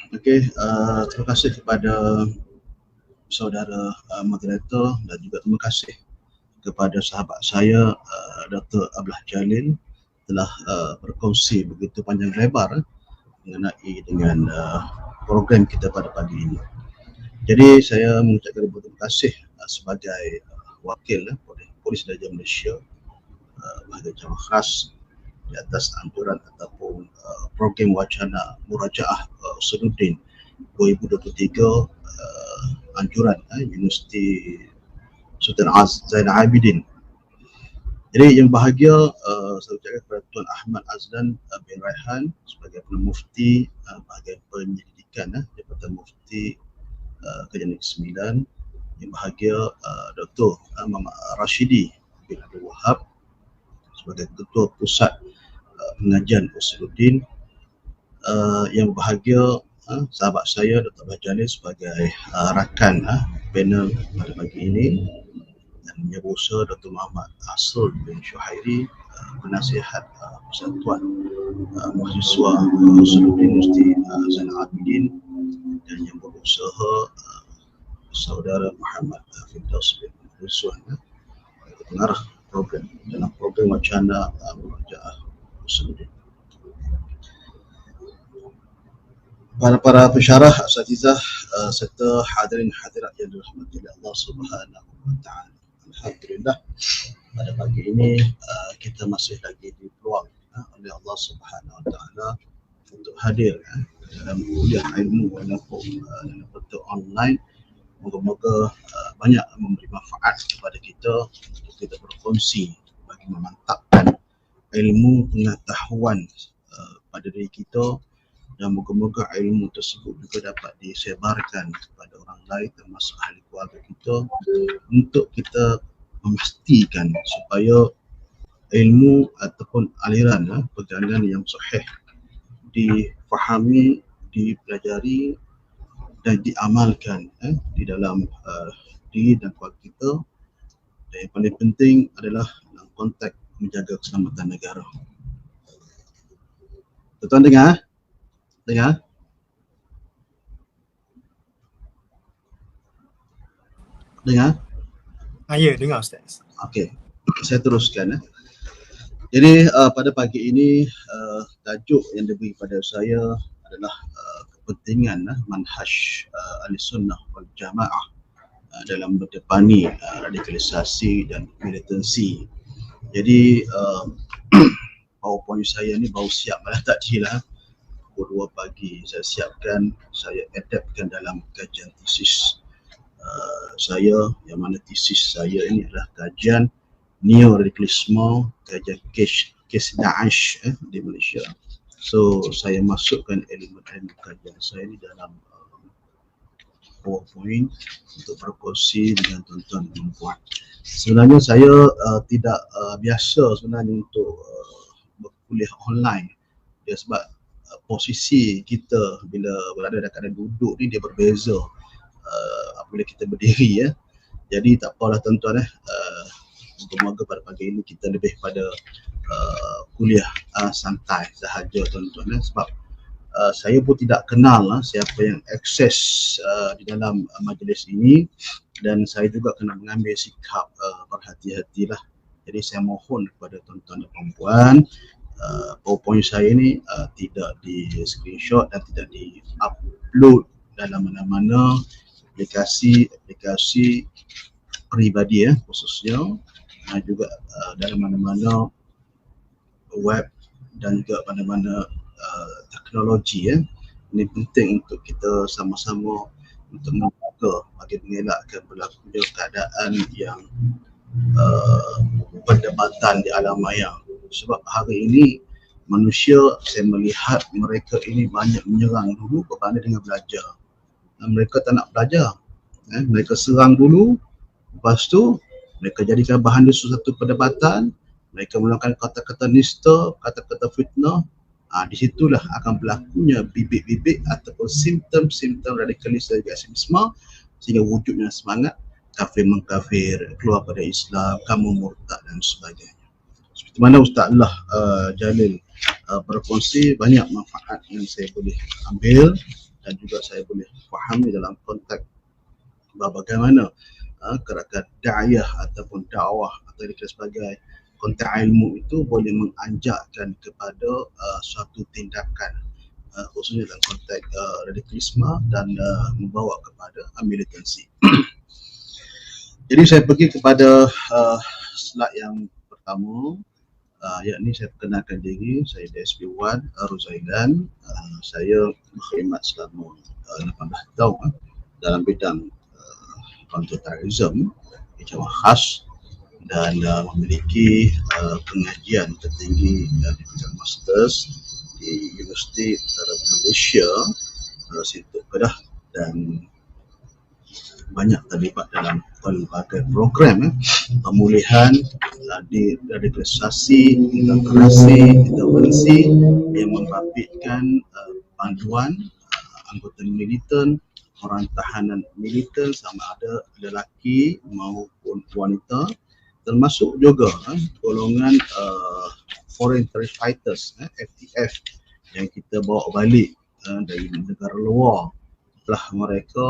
Okey, terima kasih kepada saudara moderator dan juga terima kasih kepada sahabat saya Dr. Abdullah Jalil telah berkongsi begitu panjang lebar mengenai dengan program kita pada pagi ini. Jadi saya mengucapkan terima kasih sebagai wakil Polis Diraja Malaysia bahagian Jawab Khas di atas anjuran ataupun program wacana murajaah Usuluddin 2023 anjuran Universiti Sultan Zainal Abidin. Jadi yang bahagia saya ucapkan kepada Tuan Ahmad Azlan bin Raihan sebagai Perdana Mufti bahagian penyelidikan Jabatan Mufti Kajian Negeri Sembilan. Yang bahagia Dr. Muhammad Rashidi bin Abdul Wahab sebagai Ketua Pusat Pengajian Usuluddin. Yang bahagia sahabat saya Dr. Abdullah Jalil sebagai rakan panel pada pagi ini, dan penyebusa Dr. Muhammad Asrul bin Syuhairi, penasihat Persatuan Mahasiswa Usuluddin Universiti Zainal Abidin, dan yang berusaha saudara Muhammad Firdaus bin Rizwan, pengarah program dalam program wacana murajaah Usuluddin. Para pensyarah, asatizah serta hadirin hadirat yang dirahmati oleh Allah Subhanahu wa taala. Alhamdulillah pada pagi ini kita masih lagi dipeluang oleh Allah Subhanahu wa taala untuk hadir dalam kuliah ilmu walaupun dalam bentuk online. Moga-moga banyak memberi manfaat kepada kita untuk kita berkongsi bagi memantapkan ilmu pengetahuan pada diri kita, dan moga-moga ilmu tersebut juga dapat disebarkan kepada orang lain termasuk ahli keluarga kita untuk kita memastikan supaya ilmu ataupun aliran perjalanan yang sahih difahami, dipelajari dan diamalkan di dalam diri dan keluarga kita. Dan yang paling penting adalah dalam konteks menjaga keselamatan negara. Tuan-tuan dengar? Dengar? Dengar? Ya, dengar Ustaz. Okey, saya teruskan. Jadi pada pagi ini tajuk yang diberi kepada saya adalah kepentingan manhaj Ahlussunnah wal Jamaah dalam berdepani radikalisasi dan militansi. Jadi PowerPoint saya ni baru siap malah tadi lah. Pukul 2 pagi saya siapkan, saya adaptkan dalam kajian tesis saya, yang mana tesis saya ini adalah kajian neoradikalisme, kajian kes Daesh di Malaysia. So saya masukkan elemen-elemen kajian saya ini dalam PowerPoint untuk berkongsi dengan tuan-tuan dan puan. Sebenarnya saya tidak biasa sebenarnya untuk berkuliah online, dia sebab posisi kita bila berada dalam keadaan duduk ni dia berbeza apabila kita berdiri Jadi tak apalah tuan-tuan moga-moga pada pagi ini kita lebih pada kuliah santai sahaja tuan-tuan sebab saya pun tidak kenal siapa yang akses di dalam majlis ini, dan saya juga kena mengambil sikap berhati-hatilah. Jadi saya mohon kepada tuan-tuan dan puan-puan, PowerPoint saya ini tidak di screenshot dan tidak di upload dalam mana-mana aplikasi peribadi khususnya, juga dalam mana-mana web dan juga mana-mana teknologi Ini penting untuk kita sama-sama untuk menjaga bagi mengelakkan berlakunya keadaan yang perdebatan di alam maya. Sebab hari ini manusia, saya melihat mereka ini banyak menyerang dulu berbanding dengan belajar. Mereka tak nak belajar, mereka serang dulu, lepas tu mereka jadikan bahan satu perdebatan, mereka menggunakan kata-kata nista, kata-kata fitnah. Di situlah akan berlakunya bibit-bibit ataupun simptom-simptom radikalis dan ekstremisme, sehingga wujudnya semangat kafir mengkafir, keluar pada Islam, kamu murtad dan sebagainya. Seperti mana Ustaz Jalil berkongsi, banyak manfaat yang saya boleh ambil dan juga saya boleh fahami dalam konteks bagaimana gerakan da'iyah ataupun dakwah atau dikira sebagai konteks ilmu itu boleh menganjakkan kepada suatu tindakan khususnya dalam konteks radikalisme dan membawa kepada militansi. Jadi saya pergi kepada slide yang pertama, yakni saya perkenalkan diri. Saya DSP1 Ruzailan. Saya berkhidmat selama 18 tahun dalam bidang counterterrorism di Jawa Khas dan memiliki pengajian tertinggi di bidang masters di Universiti Utara Malaysia, Sintok Kedah, dan banyak terlibat dalam pelbagai program pemulihan deradikalisasi, intervensi yang membabitkan panduan anggota militan, orang tahanan militan sama ada lelaki maupun wanita, termasuk juga golongan foreign terrorist fighters FTF yang kita bawa balik dari negara luar setelah mereka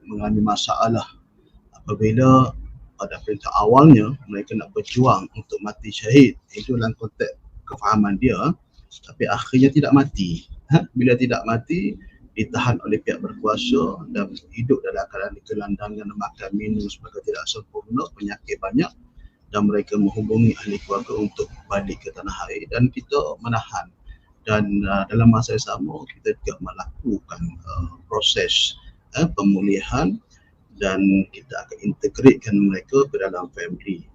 mengalami masalah apabila pada perintah awalnya mereka nak berjuang untuk mati syahid. Itu dalam konteks kefahaman dia, tapi akhirnya tidak mati. Bila tidak mati, ditahan oleh pihak berkuasa dan hidup dalam keadaan gelandangan, makan minum sebagai tidak sempurna, penyakit banyak, dan mereka menghubungi ahli keluarga untuk balik ke tanah air dan kita menahan. Dan dalam masa yang sama kita juga melakukan proses pemulihan dan kita akan integratekan mereka ke dalam family.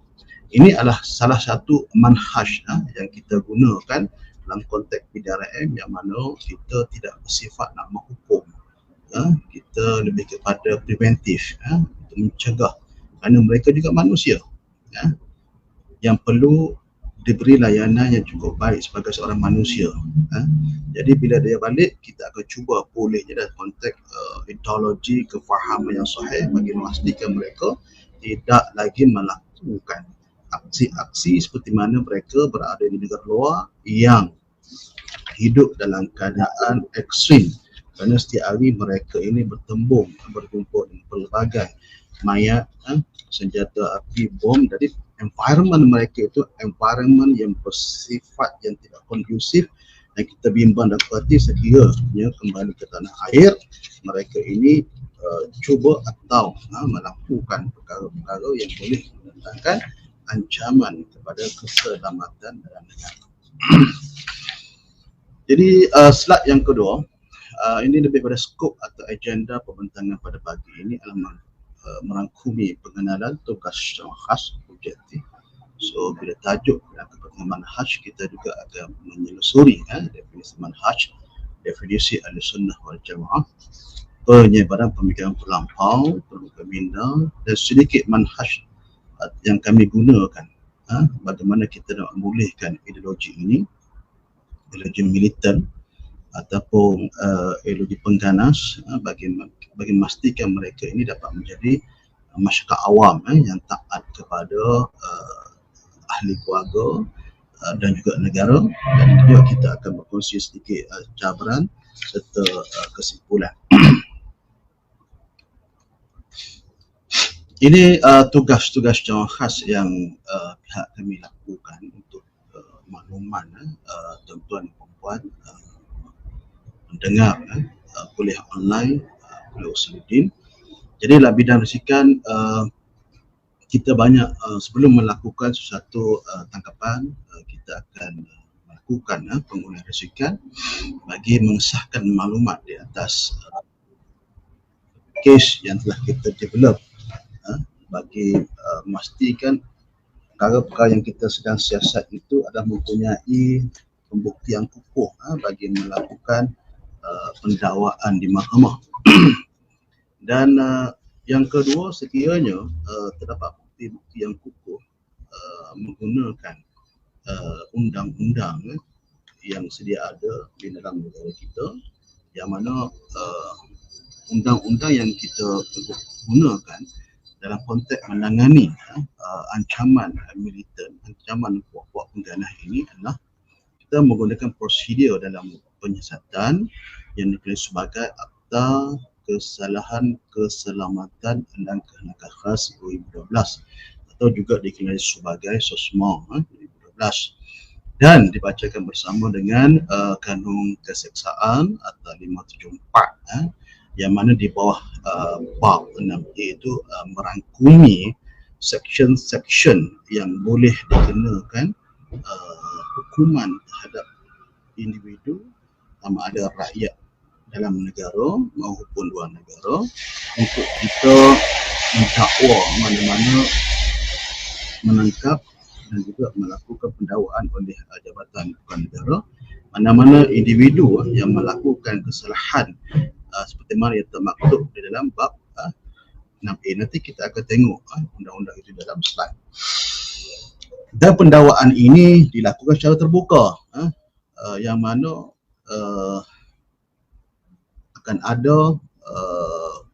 Ini adalah salah satu manhaj yang kita gunakan dalam konteks PDRM, yang mana kita tidak bersifat nak menghukum, kita lebih kepada preventif, untuk mencegah, kerana mereka juga manusia yang perlu diberi layanan yang cukup baik sebagai seorang manusia. Jadi bila dia balik, kita akan cuba pulihnya dalam konteks ideologi kefahaman yang sahih bagi memastikan mereka tidak lagi melakukan aksi-aksi seperti mana mereka berada di negara luar yang hidup dalam keadaan ekstrim, kerana setiap hari mereka ini bertembung, berkumpul dengan pelbagai mayat, senjata api, bom. Jadi environment mereka itu environment yang bersifat yang tidak kondusif, dan kita bimbang dan khawatir sekiranya kembali ke tanah air mereka ini cuba atau melakukan perkara-perkara yang boleh mendatangkan ancaman kepada keselamatan dalam negara. Jadi slide yang kedua, ini lebih pada skop atau agenda pembentangan pada pagi ini adalah merangkumi pengenalan tugas secara khas objektif. So bila tajuk kepentingan manhaj, kita juga akan menyelusuri definisi manhaj, definisi Ahlussunnah wal Jamaah, penyebaran pemikiran terlampau, terbuka minda, dan sedikit manhaj yang kami gunakan bagaimana kita nak memulihkan ideologi ini, ideologi militan ataupun ideologi pengganas, bagi memastikan mereka ini dapat menjadi masyarakat awam yang taat kepada ahli keluarga dan juga negara. Dan juga kita akan berkongsi sedikit cabaran serta kesimpulan. Ini tugas-tugas secara khas yang pihak kami lakukan untuk makluman tuan-tuan dan puan mendengar kuliah online oleh Usuluddin. Jadi dalam bidang risikan kita banyak sebelum melakukan sesuatu tangkapan, kita akan melakukan pengulangan risikan bagi mengesahkan maklumat di atas kes yang telah kita develop, bagi memastikan perkara-perkara yang kita sedang siasat itu adalah mempunyai pembuktian kukuh bagi melakukan pendakwaan di mahkamah. Dan yang kedua, sekiranya terdapat bukti-bukti yang kukuh menggunakan undang-undang yang sedia ada di dalam negara kita, yang mana undang-undang yang kita gunakan dalam konteks menangani ancaman militan, ancaman puak-puak pengganah ini adalah kita menggunakan prosedur dalam penyiasatan yang ditulis sebagai Akta Kesalahan Keselamatan Langkah-Langkah Khas 2012 atau juga dikenali sebagai SOSMO 2012 dan dibacakan bersama dengan Kanun Keseksaan Akta 574 yang mana di bawah bab 6A itu merangkumi section-section yang boleh dikenakan hukuman terhadap individu sama ada rakyat dalam negara maupun luar negara untuk kita mendakwa mana-mana menangkap dan juga melakukan pendakwaan oleh Jabatan Bukan Negara mana-mana individu yang melakukan kesalahan seperti mana yang termaktub di dalam bab 6A. Nanti kita akan tengok undang-undang itu dalam slide. Dan pendakwaan ini dilakukan secara terbuka, yang mana akan ada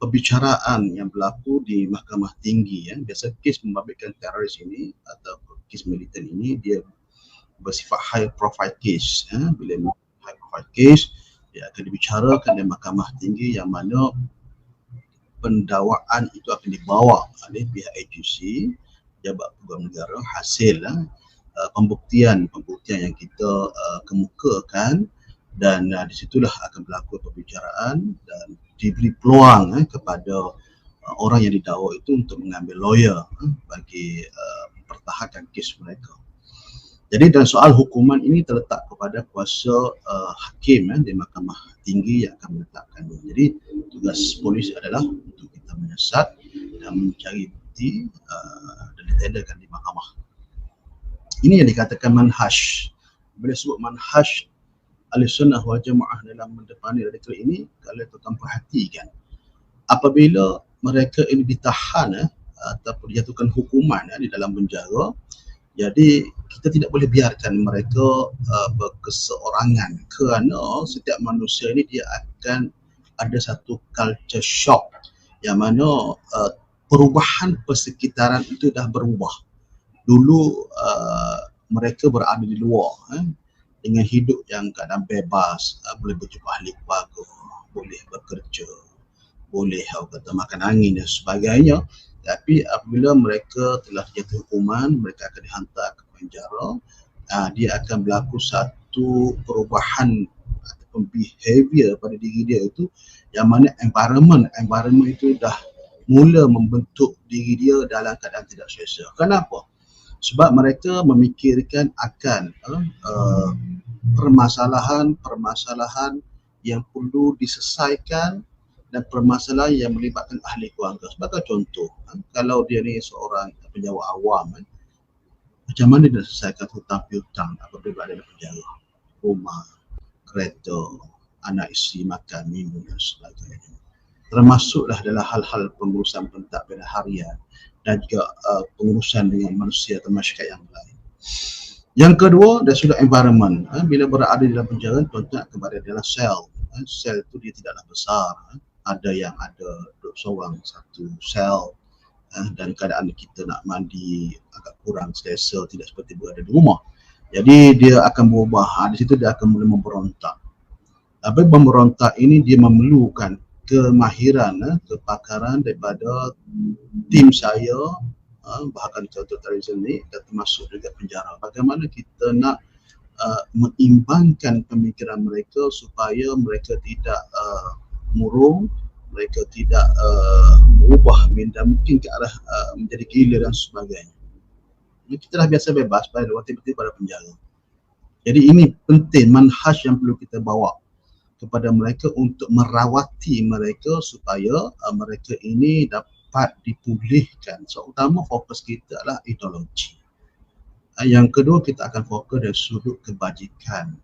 perbicaraan yang berlaku di Mahkamah Tinggi. Biasa kes membabitkan teroris ini atau kes militan ini dia bersifat high profile case. Bila high profile case, dia akan dibicarakan di Mahkamah Tinggi yang mana pendakwaan itu akan dibawa oleh pihak agensi Jabat Peguam Negara hasil pembuktian yang kita kemukakan dan di situlah akan berlaku perbicaraan dan diberi peluang kepada orang yang didakwa itu untuk mengambil lawyer bagi mempertahankan kes mereka. Jadi dalam soal hukuman ini terletak kepada kuasa hakim di Mahkamah Tinggi yang akan menetapkannya. Jadi tugas polis adalah untuk kita menyiasat dan mencari bukti dan ditenderkan di mahkamah. Ini yang dikatakan manhaj. Bila sebut manhaj Ahlussunnah wal Jamaah dalam mendepani radikal ini, kalau tuan perhatikan, apabila mereka ini ditahan atau dijatuhkan hukuman di dalam penjara, jadi kita tidak boleh biarkan mereka berkeseorangan kerana setiap manusia ini dia akan ada satu culture shock yang mana perubahan persekitaran itu dah berubah. Dulu mereka berada di luar dengan hidup yang keadaan bebas, boleh berjumpa ahli keluarga, boleh bekerja, boleh kata makan angin dan sebagainya. Tapi apabila mereka telah dijatuhi hukuman, mereka akan dihantar ke penjara, dia akan berlaku satu perubahan ataupun behavior pada diri dia itu yang mana environment itu dah mula membentuk diri dia dalam keadaan tidak selesa. Kenapa? Sebab mereka memikirkan akan permasalahan yang perlu diselesaikan dan permasalahan yang melibatkan ahli keluarga. Sebagai contoh, kalau dia ni seorang penjawat awam, macam mana dia selesaikan hutang piutang apabila berada dalam penjara? Rumah, kereta, anak isteri makan, minum dan sebagainya. Termasuklah dalam hal-hal pengurusan pentadbiran harian dan juga pengurusan dengan manusia atau masyarakat yang lain. Yang kedua, dari sudut environment. Bila berada di dalam penjara, tuan-tuan akan berada dalam sel. Sel itu dia tidaklah besar. Ada yang ada duduk seorang satu sel dan keadaan kita nak mandi agak kurang selesa, tidak seperti berada di rumah. Jadi dia akan berubah. Di situ dia akan mula memberontak. Tapi memberontak ini dia memerlukan kemahiran, kepakaran daripada tim saya, bahkan contoh terorisme ini dan termasuk juga penjara. Bagaimana kita nak mengimbangkan pemikiran mereka supaya mereka tidak murung, mereka tidak berubah minda mungkin ke arah menjadi gila dan sebagainya. Kita dah biasa bebas pada tiba-tiba pada penjara. Jadi ini penting manhaj yang perlu kita bawa kepada mereka untuk merawati mereka supaya mereka ini dapat dipulihkan. So utama fokus kita adalah ideologi. Yang kedua, kita akan fokus dari sudut kebajikan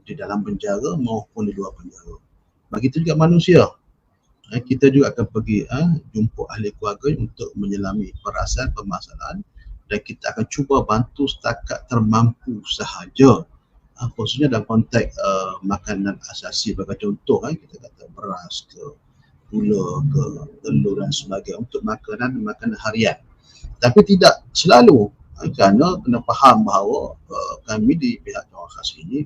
di dalam penjara maupun di luar penjara. Begitu juga manusia. Kita juga akan pergi jumpa ahli keluarga untuk menyelami perasaan permasalahan dan kita akan cuba bantu setakat termampu sahaja. Khususnya dalam konteks makanan asasi, sebagai contoh kita kata beras ke, gula ke, telur dan sebagainya untuk makanan harian. Tapi tidak selalu Kerana kena faham bahawa kami di pihak Jawatan Khas ini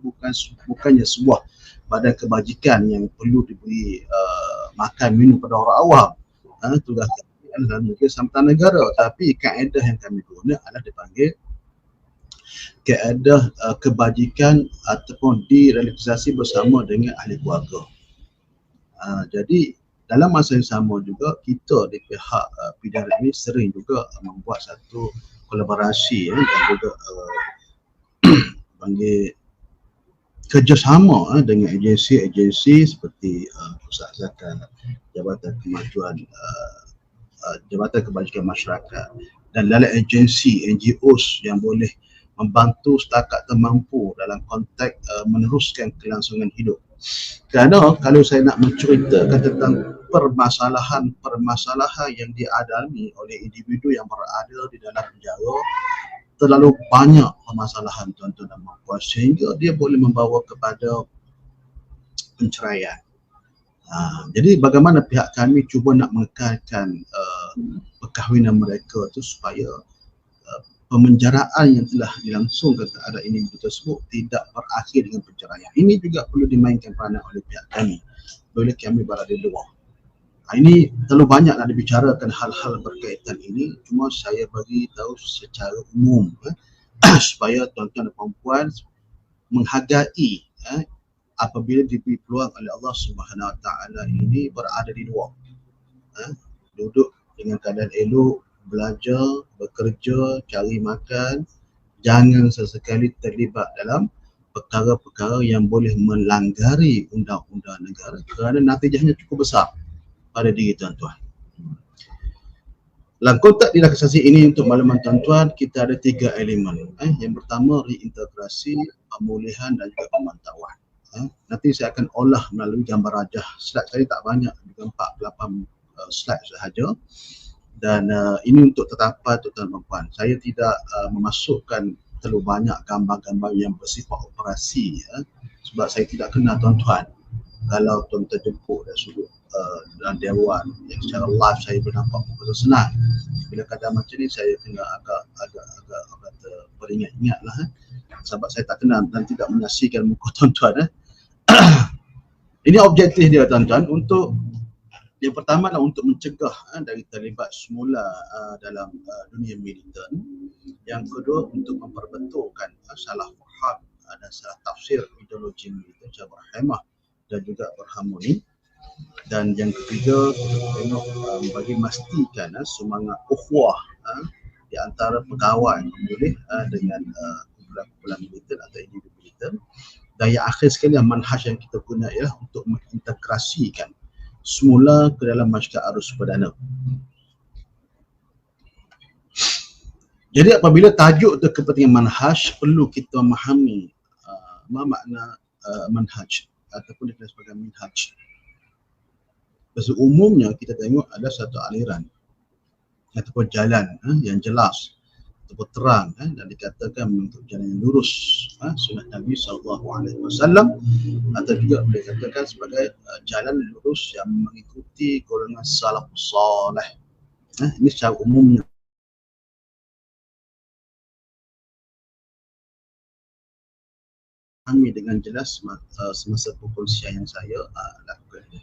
bukannya sebuah badan kebajikan yang perlu diberi makan minum pada orang awam. Tugas kami adalah mungkin sambutan negara, tapi kaedah yang kami guna adalah dipanggil kaedah kebajikan ataupun direalisasi bersama dengan ahli keluarga. Jadi dalam masa yang sama juga kita di pihak PDR ini sering juga membuat satu kolaborasi dan juga panggil kerjasama dengan agensi-agensi seperti Pusat Zakat, Jabatan Kemajuan, Jabatan Kebajikan Masyarakat dan lain agensi NGOs yang boleh membantu setakat termampu dalam konteks meneruskan kelangsungan hidup. Kerana kalau saya nak menceritakan tentang permasalahan yang dialami oleh individu yang berada di dalam penjara, terlalu banyak permasalahan tuan-tuan dan puan-puan sehingga dia boleh membawa kepada penceraian. Jadi bagaimana pihak kami cuba nak mengekalkan perkahwinan mereka tu supaya pemenjaraan yang telah dilangsungkan terhadap individu tersebut tidak berakhir dengan penceraian. Ini juga perlu dimainkan peranan oleh pihak kami bila kami berada di luar. Ini terlalu banyak nak dibicarakan hal-hal berkaitan ini, cuma saya bagi tahu secara umum supaya tuan-tuan dan puan-puan menghargai apabila diberi peluang oleh Allah Subhanahu Wa Taala ini berada di luar, duduk dengan keadaan elok, belajar, bekerja, cari makan, jangan sesekali terlibat dalam perkara-perkara yang boleh melanggari undang-undang negara kerana natijahnya cukup besar pada diri tuan-tuan. Dalam konteks relaksasi ini untuk makluman tuan-tuan, kita ada 3 elemen. Yang pertama reintegrasi, pemulihan dan juga pemantauan. Nanti saya akan olah melalui gambar rajah. Slide saya tak banyak, juga 48 slide sahaja. Dan ini untuk tetapan tuan-tuan dan puan. Saya tidak memasukkan terlalu banyak gambar-gambar yang bersifat operasi sebab saya tidak kenal tuan-tuan. Kalau tuan-tuan jemput dari sudut dan dewan yang secara live saya bernampak betul senang. Bila keadaan macam ni saya kena agak beringat-ingat lah sebab saya tak kenal dan tidak menyaksikan muka tuan-tuan. Ini objektif dia tuan-tuan, untuk yang pertama adalah untuk mencegah dari terlibat semula dalam dunia militan. Yang kedua untuk memperbetulkan salah faham dan salah tafsir ideologi militer secara berhemah dan juga berharmoni. Dan yang ketiga tengok bagi memastikan semangat ukhuwah di antara pegawai pemilih dengan kumpulan militer atau individu militer. Dan yang akhir sekali manhaj yang kita guna ialah untuk mengintegrasikan semula ke dalam masyarakat arus perdana. Jadi apabila tajuk itu kepentingan manhaj, perlu kita memahami apa makna manhaj ataupun dikenal sebagai minhaj. Bahasa umumnya kita tengok ada satu aliran ataupun jalan yang jelas ataupun terang dan dikatakan untuk jalan yang lurus, sunnah Nabi SAW, atau juga boleh dikatakan sebagai jalan lurus yang mengikuti golongan salafus salih. Ini secara umumnya. Kami dengan jelas semasa perkongsian yang saya lakukan ini.